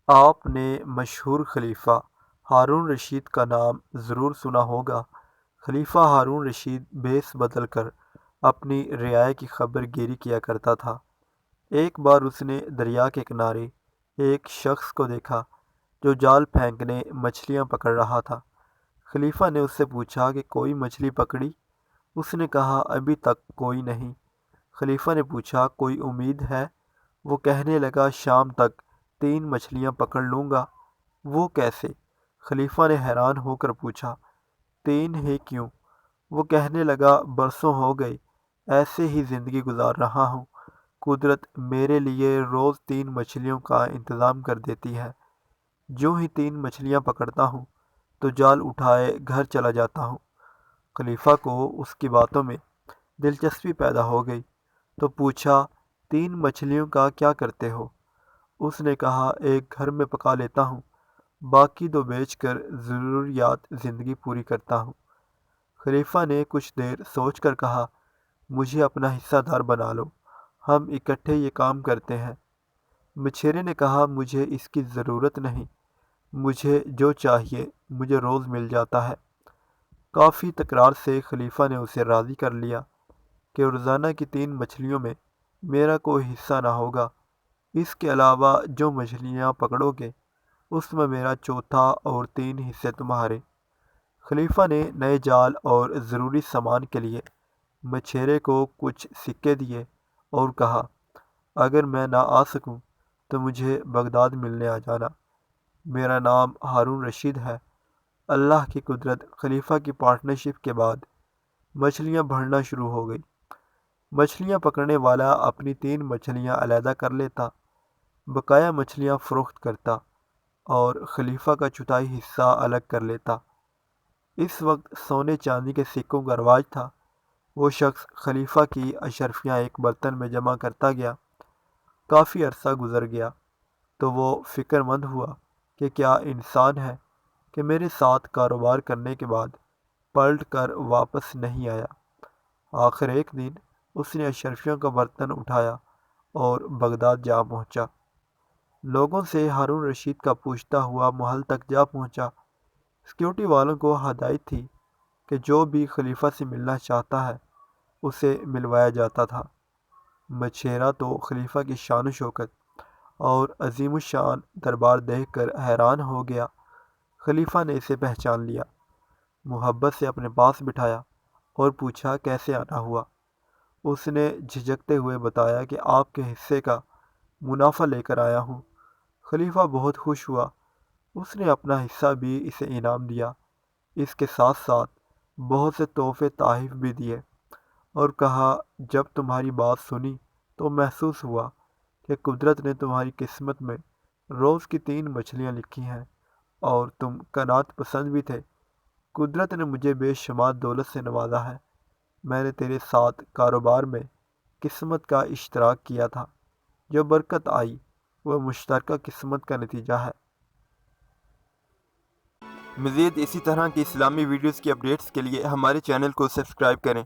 آپ نے مشہور خلیفہ ہارون رشید کا نام ضرور سنا ہوگا۔ خلیفہ ہارون رشید بھیس بدل کر اپنی رعایا کی خبر گیری کیا کرتا تھا۔ ایک بار اس نے دریا کے کنارے ایک شخص کو دیکھا جو جال پھینکنے مچھلیاں پکڑ رہا تھا۔ خلیفہ نے اس سے پوچھا کہ کوئی مچھلی پکڑی؟ اس نے کہا ابھی تک کوئی نہیں۔ خلیفہ نے پوچھا کوئی امید ہے؟ وہ کہنے لگا شام تک 3 مچھلیاں پکڑ لوں گا۔ وہ کیسے؟ خلیفہ نے حیران ہو کر پوچھا۔ 3 ہی کیوں؟ وہ کہنے لگا برسوں ہو گئے ایسے ہی زندگی گزار رہا ہوں، قدرت میرے لیے روز 3 مچھلیوں کا انتظام کر دیتی ہے۔ جو ہی 3 مچھلیاں پکڑتا ہوں تو جال اٹھائے گھر چلا جاتا ہوں۔ خلیفہ کو اس کی باتوں میں دلچسپی پیدا ہو گئی تو پوچھا 3 مچھلیوں کا کیا کرتے ہو؟ اس نے کہا ایک گھر میں پکا لیتا ہوں، باقی 2 بیچ کر ضروریات زندگی پوری کرتا ہوں۔ خلیفہ نے کچھ دیر سوچ کر کہا مجھے اپنا حصہ دار بنا لو، ہم اکٹھے یہ کام کرتے ہیں۔ مچھیرے نے کہا مجھے اس کی ضرورت نہیں، مجھے جو چاہیے مجھے روز مل جاتا ہے۔ کافی تکرار سے خلیفہ نے اسے راضی کر لیا کہ روزانہ کی 3 مچھلیوں میں میرا کوئی حصہ نہ ہوگا، اس کے علاوہ جو مچھلیاں پکڑو گے اس میں میرا چوتھا اور 3 حصے تمہارے۔ خلیفہ نے نئے جال اور ضروری سامان کے لیے مچھیرے کو کچھ سکے دیے اور کہا اگر میں نہ آ سکوں تو مجھے بغداد ملنے آ جانا، میرا نام ہارون رشید ہے۔ اللہ کی قدرت، خلیفہ کی پارٹنرشپ کے بعد مچھلیاں بڑھنا شروع ہو گئی۔ مچھلیاں پکڑنے والا اپنی 3 مچھلیاں علیحدہ کر لیتا، بقایا مچھلیاں فروخت کرتا اور خلیفہ کا چوتھائی حصہ الگ کر لیتا۔ اس وقت سونے چاندی کے سکوں کا رواج تھا۔ وہ شخص خلیفہ کی اشرفیاں ایک برتن میں جمع کرتا گیا۔ کافی عرصہ گزر گیا تو وہ فکر مند ہوا کہ کیا انسان ہے کہ میرے ساتھ کاروبار کرنے کے بعد پلٹ کر واپس نہیں آیا۔ آخر ایک دن اس نے اشرفیوں کا برتن اٹھایا اور بغداد جا پہنچا۔ لوگوں سے ہارون رشید کا پوچھتا ہوا محل تک جا پہنچا۔ سیکیورٹی والوں کو ہدایت تھی کہ جو بھی خلیفہ سے ملنا چاہتا ہے اسے ملوایا جاتا تھا۔ مچھیرا تو خلیفہ کی شان و شوکت اور عظیم الشان دربار دیکھ کر حیران ہو گیا۔ خلیفہ نے اسے پہچان لیا، محبت سے اپنے پاس بٹھایا اور پوچھا کیسے آنا ہوا۔ اس نے جھجکتے ہوئے بتایا کہ آپ کے حصے کا منافع لے کر آیا ہوں۔ خلیفہ بہت خوش ہوا، اس نے اپنا حصہ بھی اسے انعام دیا، اس کے ساتھ ساتھ بہت سے تحفے تحائف بھی دیے اور کہا جب تمہاری بات سنی تو محسوس ہوا کہ قدرت نے تمہاری قسمت میں روز کی 3 مچھلیاں لکھی ہیں اور تم قناعت پسند بھی تھے۔ قدرت نے مجھے بے شمار دولت سے نوازا ہے۔ میں نے تیرے ساتھ کاروبار میں قسمت کا اشتراک کیا تھا، جو برکت آئی وہ مشترکہ قسمت کا نتیجہ ہے۔ مزید اسی طرح کی اسلامی ویڈیوز کی اپڈیٹس کے لیے ہمارے چینل کو سبسکرائب کریں۔